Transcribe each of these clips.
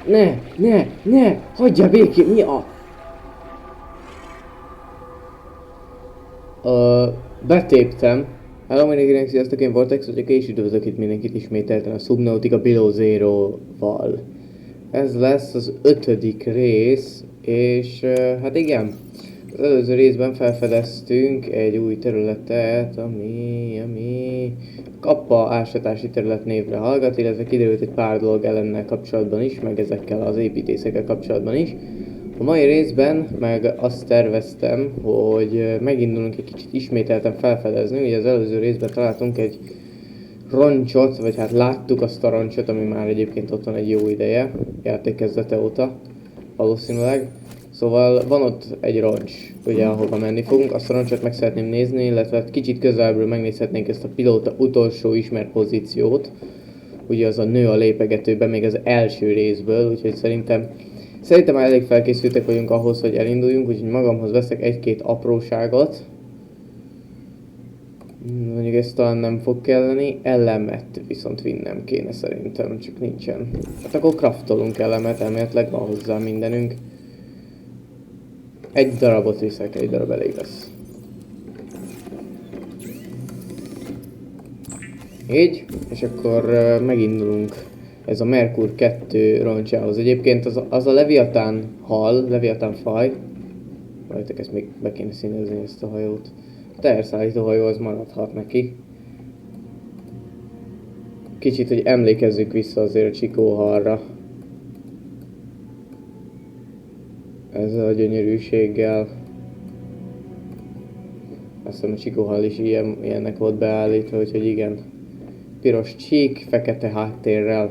Ne! Hagyjál békén, mi a... Betéptem. Hello mindenkinek, sziasztok, én Vortex vagyok, és üdvözlök itt mindenkit ismételten a Subnautica Below Zero-val. Ez lesz az 5. rész, és hát igen, az előző részben felfedeztünk egy új területet, ami Kappa ásatási terület névre hallgat, illetve kiderült egy pár dolog ellennel kapcsolatban is, meg ezekkel az építészekkel kapcsolatban is. A mai részben meg azt terveztem, hogy megindulunk egy kicsit ismételten felfedezni. Ugye az előző részben találtunk egy roncsot, vagy hát láttuk azt a roncsot, ami már egyébként ott van egy jó ideje, játék kezdete óta, valószínűleg. Szóval van ott egy roncs, ugye, ahova menni fogunk, azt a roncsot meg szeretném nézni, illetve kicsit közelből megnézhetnénk ezt a pilóta utolsó ismert pozíciót. Ugye az a nő a lépegetőben, még az első részből, úgyhogy szerintem már elég felkészültek vagyunk ahhoz, hogy elinduljunk, úgyhogy magamhoz veszek egy-két apróságot. Mondjuk ezt talán nem fog kelleni, elemet viszont vinnem kéne szerintem, csak nincsen. Hát akkor craftolunk elemet, elméletileg van hozzá mindenünk. Egy darabot viszek, egy darab elég lesz. Így, és akkor megindulunk ez a Merkur 2 roncsához. Egyébként az a Leviatán hal, Leviatán faj. Várjátok, ezt még be kéne színezni, ezt a hajót. A teherszállító hajó az maradhat neki. Kicsit, hogy emlékezzük vissza azért a Csikóhalra. Ezzel a gyönyörűséggel. Azt hiszem a Csikóhal is ilyennek volt beállítva, úgyhogy igen. Piros csík, fekete háttérrel.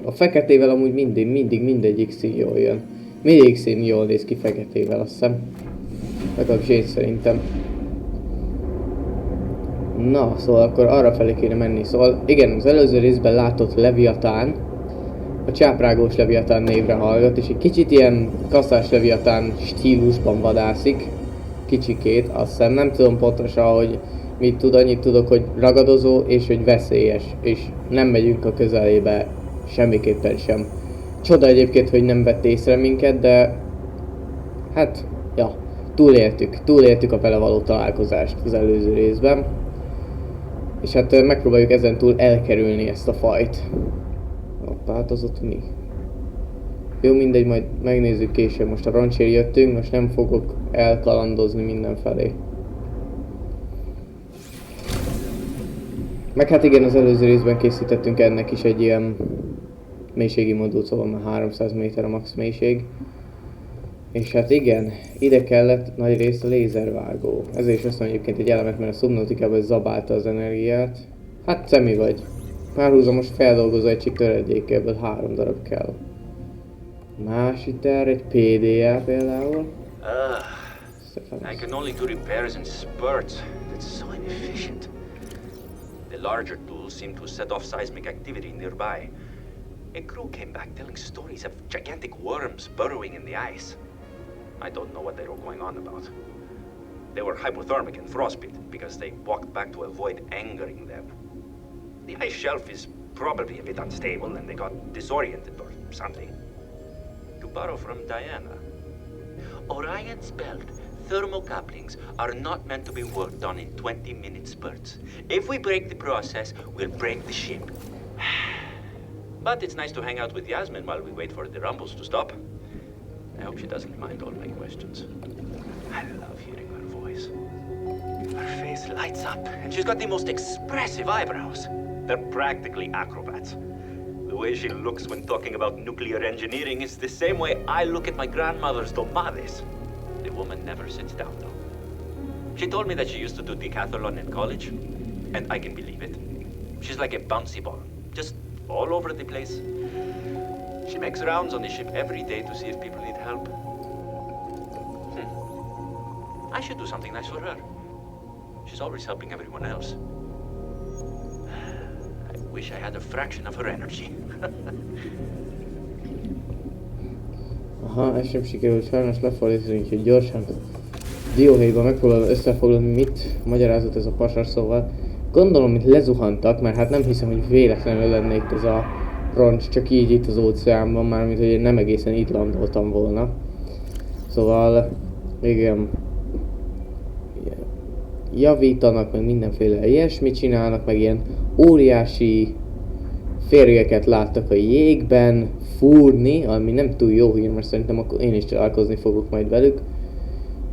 A feketével amúgy mindig mindegyik szín jól jön. Mindegyik szín jól néz ki feketével, azt hiszem. Legalábbis én szerintem. Na, szóval akkor arra felé kéne menni. Szóval igen, az előző részben látott Leviatán, a csáprágós Leviatán névre hallgat, és egy kicsit ilyen kasszás Leviatán stílusban vadászik. Kicsikét, azt hiszem, nem tudom pontosan, hogy mit tud, annyit tudok, hogy ragadozó és hogy veszélyes, és nem megyünk a közelébe semmiképpen sem. Csoda egyébként, hogy nem vett észre minket, de hát, ja, túléltük a vele való találkozást az előző részben. És hát megpróbáljuk ezen túl elkerülni ezt a fajt. Hoppá, hát az ott mi? Jó, mindegy, majd megnézzük később. Most a roncsért jöttünk, most nem fogok elkalandozni mindenfelé. Meg hát igen, az előző részben készítettünk ennek is egy ilyen mélységi modult, szóval már 300 méter a max mélység. És hát igen, ide kellett nagy részt a lézervágó. Ezért is azt mondom egyébként egy elemet, mert a Subnautica-ban zabálta az energiát. Hát szemi vagy. Párhuzamos feldolgozó egység töredékéből 3 darab kell. Másik erre egy PDA például. I can only do repairs in spurts. That's so inefficient. The larger tools seem to set off seismic activity nearby. A crew came back telling stories of gigantic worms burrowing in the ice. I don't know what they were going on about. They were hypothermic and frostbite because they walked back to avoid angering them. The ice shelf is probably a bit unstable and they got disoriented or something. To borrow from Diana, Orion's belt thermocouplings are not meant to be worked on in 20-minute spurts. If we break the process, we'll break the ship. But it's nice to hang out with Yasmin while we wait for the rumbles to stop. I hope she doesn't mind all my questions. I love hearing her voice. Her face lights up, and she's got the most expressive eyebrows. They're practically acrobats. The way she looks when talking about nuclear engineering is the same way I look at my grandmother's tomades. The woman never sits down, though. She told me that she used to do decathlon in college, and I can believe it. She's like a bouncy ball, just all over the place. She makes rounds on the ship every day to see if people need help. I should do something nice for her. She's always helping everyone else. I wish I had a fraction of her energy. Aha, ez sem sikerült sajnos lefordítani, úgyhogy gyorsan dióhéjban megpróbálom összefoglalni, mit magyarázott ez a pasas, szóval gondolom, hogy lezuhantak, mert hát nem hiszem, hogy véletlenül lennék ez a roncs csak így itt az óceánban, mármint hogy én nem egészen itt landoltam volna. Szóval, igen, javítanak, meg mindenféle ilyesmit csinálnak, meg ilyen óriási férgeket láttak a jégben fúrni, ami nem túl jó hír, mert szerintem akkor én is találkozni fogok majd velük.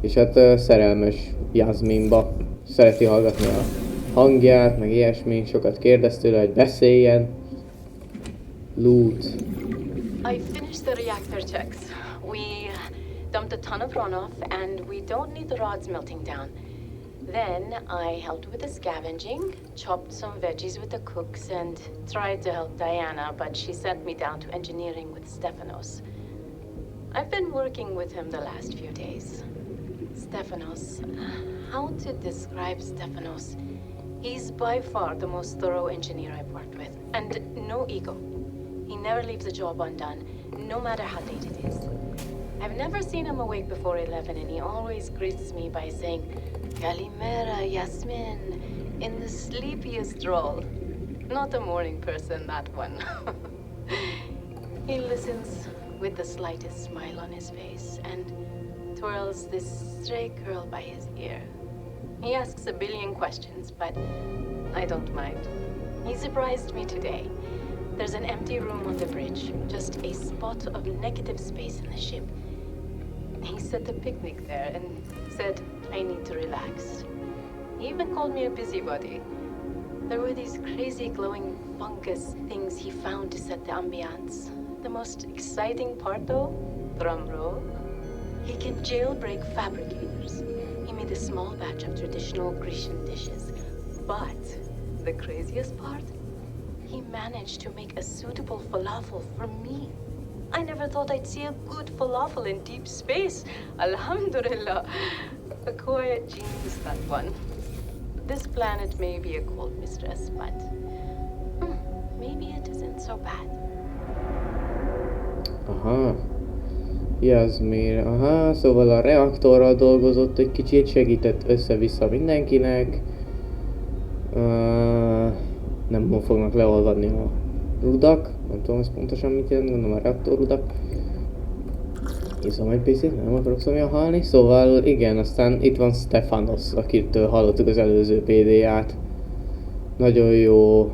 És hát szerelmes Jasminba, szereti hallgatni a hangját, meg ilyesmi, sokat kérdez tőle, hogy beszéljen. Loot. I finished the reactor checks. We dumped a ton of runoff, and we don't need the rods melting down. Then I helped with the scavenging, chopped some veggies with the cooks, and tried to help Diana, but she sent me down to engineering with Stefanos. I've been working with him the last few days. Stefanos. How to describe Stefanos? He's by far the most thorough engineer I've worked with, and no ego. He never leaves a job undone, no matter how late it is. I've never seen him awake before 11, and he always greets me by saying, Kalimera, Yasmin, in the sleepiest roll. Not a morning person, that one. He listens with the slightest smile on his face, and twirls this stray curl by his ear. He asks a billion questions, but I don't mind. He surprised me today. There's an empty room on the bridge, just a spot of negative space in the ship. He set a picnic there and said I need to relax. He even called me a busybody. There were these crazy glowing fungus things he found to set the ambiance. The most exciting part though, drum roll, he can jailbreak fabricators. He made a small batch of traditional Grecian dishes. But the craziest part? He managed to make a suitable falafel for me. I never thought I'd see a good falafel in deep space. Alhamdulillah. A quiet genius, that one. This planet may be a cold mistress, but maybe it isn't so bad. Aha. Jasmin, aha, szóval a reaktorral dolgozott egy kicsit, segített össze-vissza mindenkinek. Nem fognak leolvadni a rudak, nem tudom ez pontosan mit jelent, gondolom a reaktorrudak. Iszom egy picit, nem akarok szomjan halni. Szóval igen, aztán itt van Stefanos, akitől hallottuk az előző PD-ját. Nagyon jó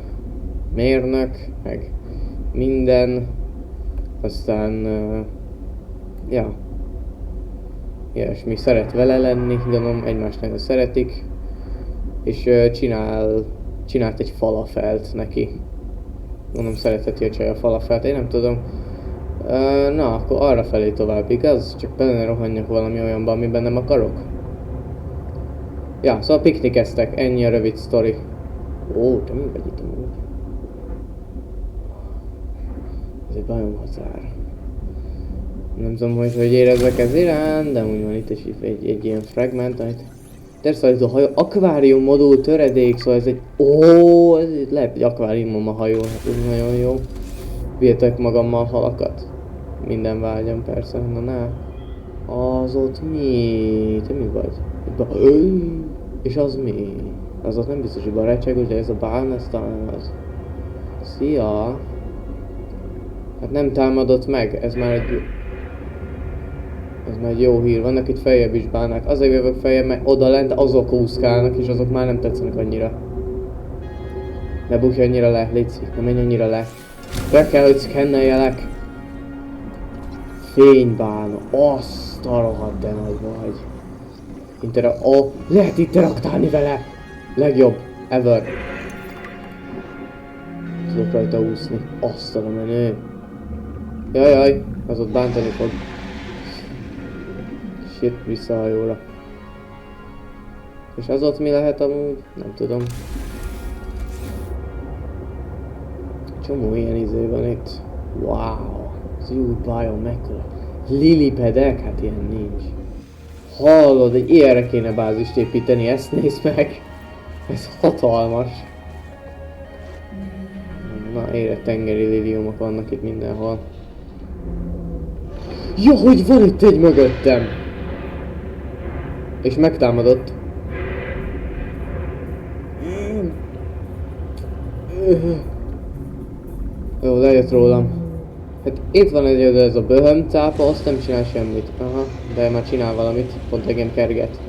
mérnök, meg minden. Aztán, ja, ilyesmi, szeret vele lenni, gondolom egymást nagyon szeretik. És csinált egy falafelt neki. Gondolom szeretheti a csaj a falafelt, én nem tudom. Na, akkor arra felé tovább, igaz? Csak benne rohanjak valami olyanba, amiben nem akarok. Ja, szóval piknikeztek, ennyi a rövid sztori. Ó, te mi vagy itt amúgy? Ez egy bajom határ. Nem tudom, hogy érezzek ez iránt, de úgy van itt is egy ilyen fragment, amit... Terszállító hajó, akvárium modul töredék, szóval ez egy... Ó, ez lehet egy akváriumom a hajó, hát ez nagyon jó. Vihetek magammal halakat. Minden vágyam persze, na ne. Az ott mi? Te mi vagy? És az mi? Az ott nem biztos, hogy barátságos, de ez a bán, ez talán az. Szia! Hát nem támadott meg, ez már egy jó hír. Vannak itt feljebb is bánák. Azért jövök feljebb, mert oda lent azok úszkálnak, és azok már nem tetszenek annyira. Ne bukj annyira le, léci, ne menj annyira le. Be kell, hogy szkenneljelek. Fénybán, azt a rohadt de nagy vagy. Lehet interaktálni vele! Legjobb, ever. Tudok rajta úszni. Azt a menő. Jajjaj, az ott bántani fog. Shit, vissza a hajóra. És az ott mi lehet amúgy? Nem tudom. Csomó ilyen izé van itt. Wow! Az új biome mekkora. Lilipedek? Hát ilyen nincs. Hallod, egy ilyenre kéne bázist építeni, ezt nézd meg! Ez hatalmas. Na, érett tengeri liliomok vannak itt mindenhol. Jó, hogy van itt egy mögöttem! És megtámadott. Jó, lejött rólam. Hát itt van egyedül ez a böhöm cápa, azt nem csinál semmit. Aha, de már csinál valamit, pont engem kerget.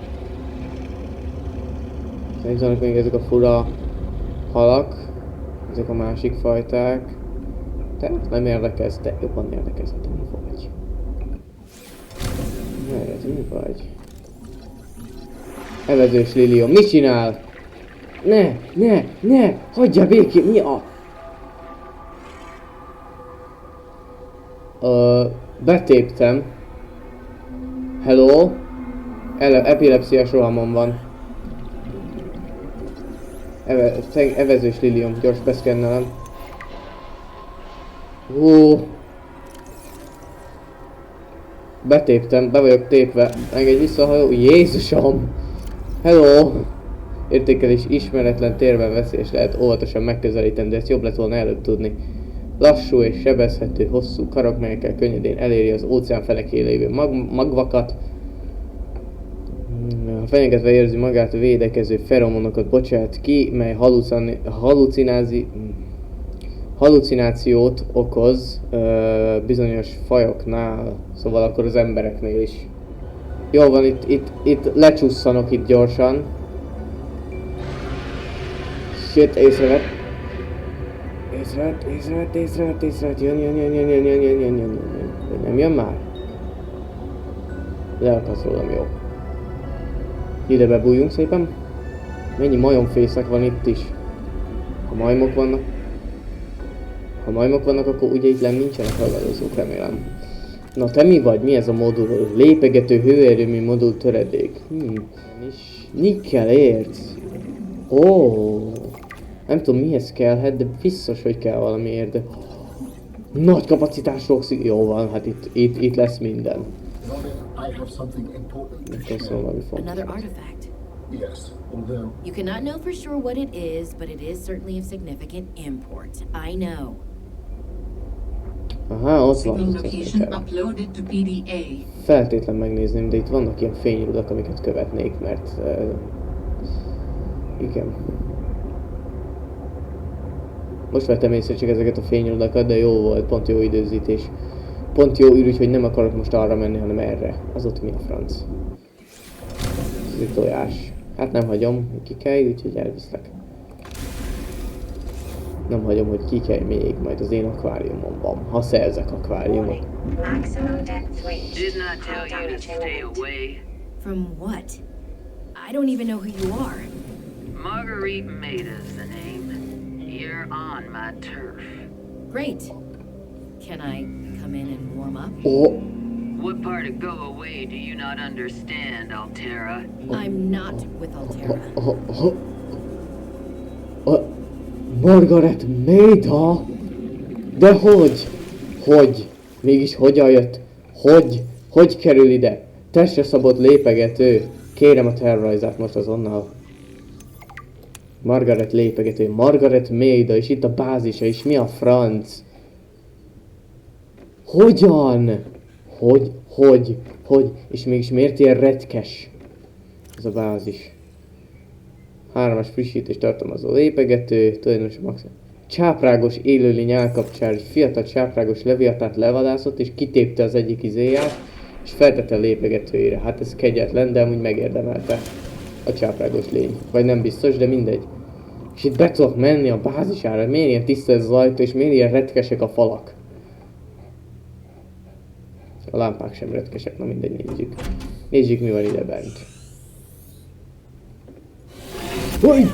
Itt vannak még ezek a fura halak. Ezek a másik fajták. Te nem érdekez, te jobban érdekez, te mi vagy? Merre, mi vagy? Evezős liliom, mit csinál? Ne! Hagyja békén, mi a... Betéptem. Hello? Epilepsziás rohamom van. Evezős liliom, gyors beszkennelem. Betéptem, be vagyok tépve. Engedj vissza a hajó. Jézusom! Hello! Értékelés ismeretlen térben veszélyes lehet óvatosan megközelíteni, de ezt jobb lett volna előbb tudni. Lassú és sebezhető, hosszú karok, melyekkel könnyedén eléri az óceán fenekén lévő magvakat. Ha fenyegetve érzi magát, védekező feromonokat bocsát ki, mely halucinációt okoz bizonyos fajoknál, szóval akkor az embereknél is. Jó van, itt lecsusszanok itt gyorsan. Shit, észrevett. Jön. Nem jön már? Le akarsz rólam, jó. Ide bebújjunk szépen. Mennyi majomfészek van itt is. Ha majmok vannak, akkor ugye itt nincsenek ragadozók, remélem. Na te mi vagy? Mi ez a modul? Lépegető hőerőmű modul töredék. Nikkelért. Nem tudom mihez kellhet, de biztos, hogy kell valamiért. De... Nagy kapacitású oxid... Jó van, hát itt lesz minden. Another artifact. Yes. You cannot know for sure what it is, but it is certainly of significant import. I know. Aha, ott van. Feltétlen megnézném, de itt vannak ilyen fényrudak, amiket követnék, mert... igen. Most vettem észre csak ezeket a fényrudakat, de jó volt, pont jó időzítés. Pont jó ürügy, hogy nem akarok most arra menni, hanem erre. Az ott mi a franc? Ez egy tojás. Hát nem hagyom, hogy kikelj, úgyhogy elviszlek. Nem hagyom, hogy kikelj még, majd az én akváriumomban, ha szerzek akváriumot. From what? I don't even know who you are. Marguerite Maida's the name. You're on my turf. Great. Can I come in and warm up? What part of go away do you not understand, Altera? I'm not with Altera. Margaret Maida? De hogy? Hogy? Mégis hogyan jött? Hogy kerül ide? Testre szabott lépegető. Kérem a tervrajzát most azonnal. Margaret lépegető. Margaret Maida, és itt a bázisa is. Mi a franc? Hogyan? Hogy? És mégis miért ilyen retkes? Ez a bázis. 3-as frissítés tartalmazó lépegető, tulajdonos maximum. Csáprágos élőlény állkapcsár, egy fiatal csáprágos leviatát levadászott és kitépte az egyik izéját, és feltette a lépegetőjére. Hát ez kegyetlen, de amúgy megérdemelte a csáprágos lény. Vagy nem biztos, de mindegy. És itt be tudok menni a bázisára, miért ilyen tiszta ez az ajtó, és miért ilyen retkesek a falak. A lámpák sem retkesek, na mindegy, nézzük. Nézzük, mi van ide bent. Hogy?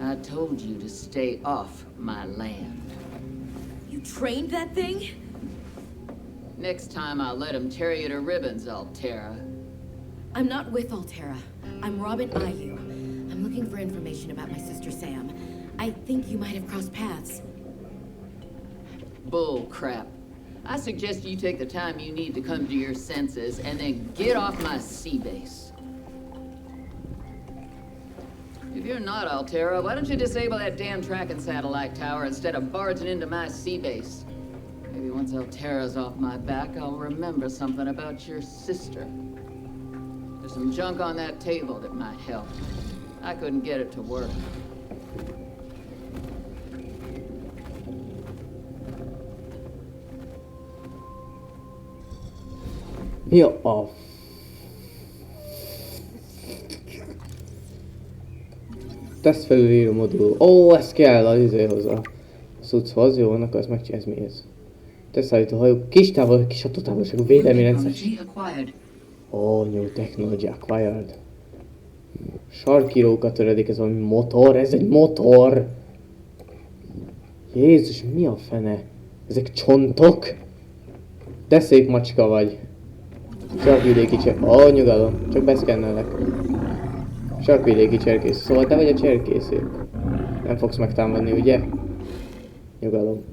I told you to stay off my land. You trained that thing? Next time I'll let him tear you to ribbons, Altera. I'm not with Altera. I'm Robin Ayu. I'm looking for information about my sister Sam. I think you might have crossed paths. Bull crap. I suggest you take the time you need to come to your senses and then get off my sea base. If you're not Altera, why don't you disable that damn tracking satellite tower instead of barging into my sea base? Maybe once Altera's off my back, I'll remember something about your sister. There's some junk on that table that might help. I couldn't get it to work. Mi a... Teszt felülíró modul. Ó, ez kell az izéhoz a cucchoz. Jó, akkor ezt megcsinálsz mi ez? Teszállít a hajó. Kis hatótávolságú védelmi rendszer. Ó, new technology acquired. Sarkírókat töredik, ez valami motor, ez egy motor! Jézus, mi a fene? Ezek csontok? De szép macska vagy. Sarkvidéki cserkésző. Ó, nyugalom, csak beszkennelek. Sarkvidéki cserkésző. Szóval te vagy a cserkésző. Nem fogsz megtámadni, ugye? Nyugalom.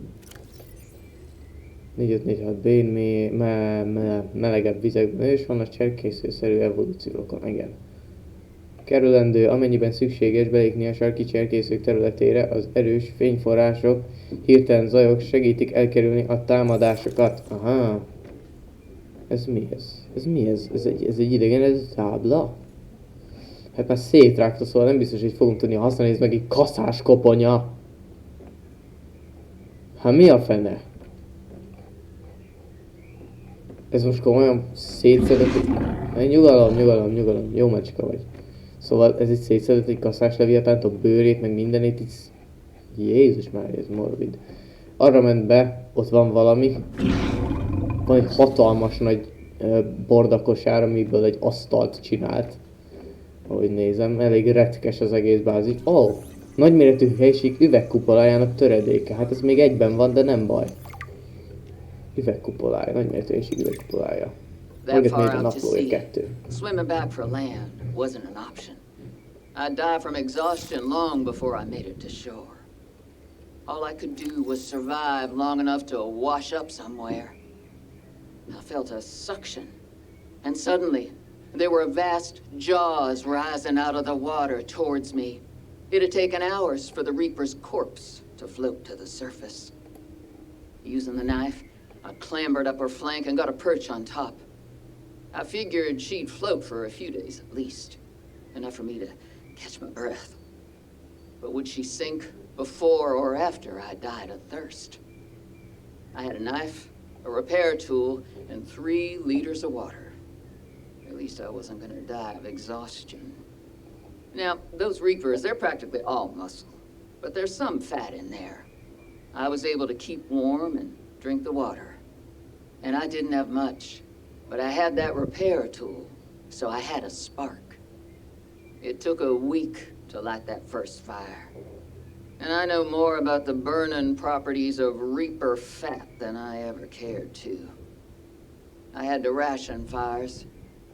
4546B, melegebb vizekben és vannak cserkészőszerű evolúciókon, igen. Kerülendő, amennyiben szükséges belépni a sarki cserkészők területére, az erős fényforrások, hirtelen zajok segítik elkerülni a támadásokat. Aha. Ez mi ez? Ez mi ez? Ez egy idegen tábla? Hát már szétrágta, szóval nem biztos, hogy fogunk tudni használni, ez meg egy kaszás koponya. Hát mi a fene? Ez most komolyan szétszedett egy... Nyugalom, jó macska vagy. Szóval ez itt szétszedett egy kaszás leviatánt, a bőrét, meg mindenét itt... Jézus már, ez morbid. Arra ment be, ott van valami. Van egy hatalmas nagy bordakosár, amiből egy asztalt csinált. Ahogy nézem, elég retkes az egész bázis. Ó, nagyméretű helység üvegkupolájának töredéke. Hát ez még egyben van, de nem baj. Üvegkupolája, nagyméretű helység üvegkupolája. That far out to sea, swimming back for land wasn't an option. I'd die from exhaustion long before I made it to shore. All I could do was survive long enough to wash up somewhere. I felt a suction, and suddenly there were vast jaws rising out of the water towards me. It had taken hours for the Reaper's corpse to float to the surface. Using the knife, I clambered up her flank and got a perch on top. I figured she'd float for a few days at least, enough for me to catch my breath. But would she sink before or after I died of thirst? I had a knife, a repair tool, and 3 liters of water. At least I wasn't gonna die of exhaustion. Now, those Reapers, they're practically all muscle, but there's some fat in there. I was able to keep warm and drink the water. And I didn't have much, but I had that repair tool, so I had a spark. It took a week to light that first fire. And I know more about the burning properties of Reaper fat than I ever cared to. I had to ration fires,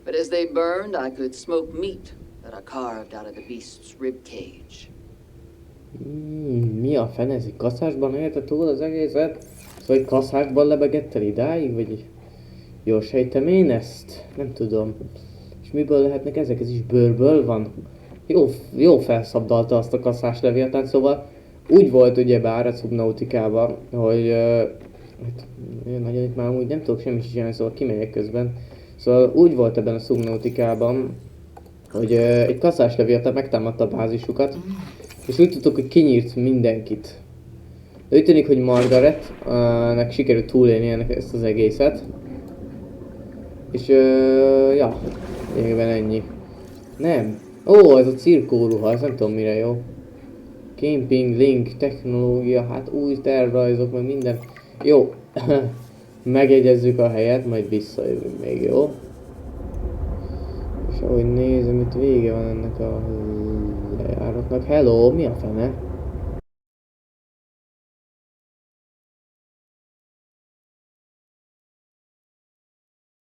but as they burned, I could smoke meat that I carved out of the beast's rib cage. Mi a fene? Ez egy kaszásban élte túl az egészet? Szóval egy kaszásban lebegett idáig? Vagy jól sejtem én ezt? Nem tudom. És miből lehetnek ezek? Ez is bőrből van? Jó felszabdalta azt a kaszás leviatán, szóval úgy volt ugyebár a Subnauticában, hogy hát, nagyon itt már úgy nem tudok semmit csinálni, szóval kimegyek közben. Szóval úgy volt ebben a Subnauticában, hogy egy kaszás leviatán megtámadta a bázisukat, és úgy tudtuk, hogy kinyírt mindenkit. De úgy tűnik, hogy Margaretnek sikerült túlélni ezt az egészet. És ja, lényegében ennyi. Nem. Ó, ez a cirkóruha, ez nem tudom mire jó. Camping, link, technológia, hát új tervrajzok, meg minden. Jó. Megjegyezzük a helyet, majd visszajövünk még, jó? És ahogy nézem, itt vége van ennek a lejáratnak. Hello, mi a fene?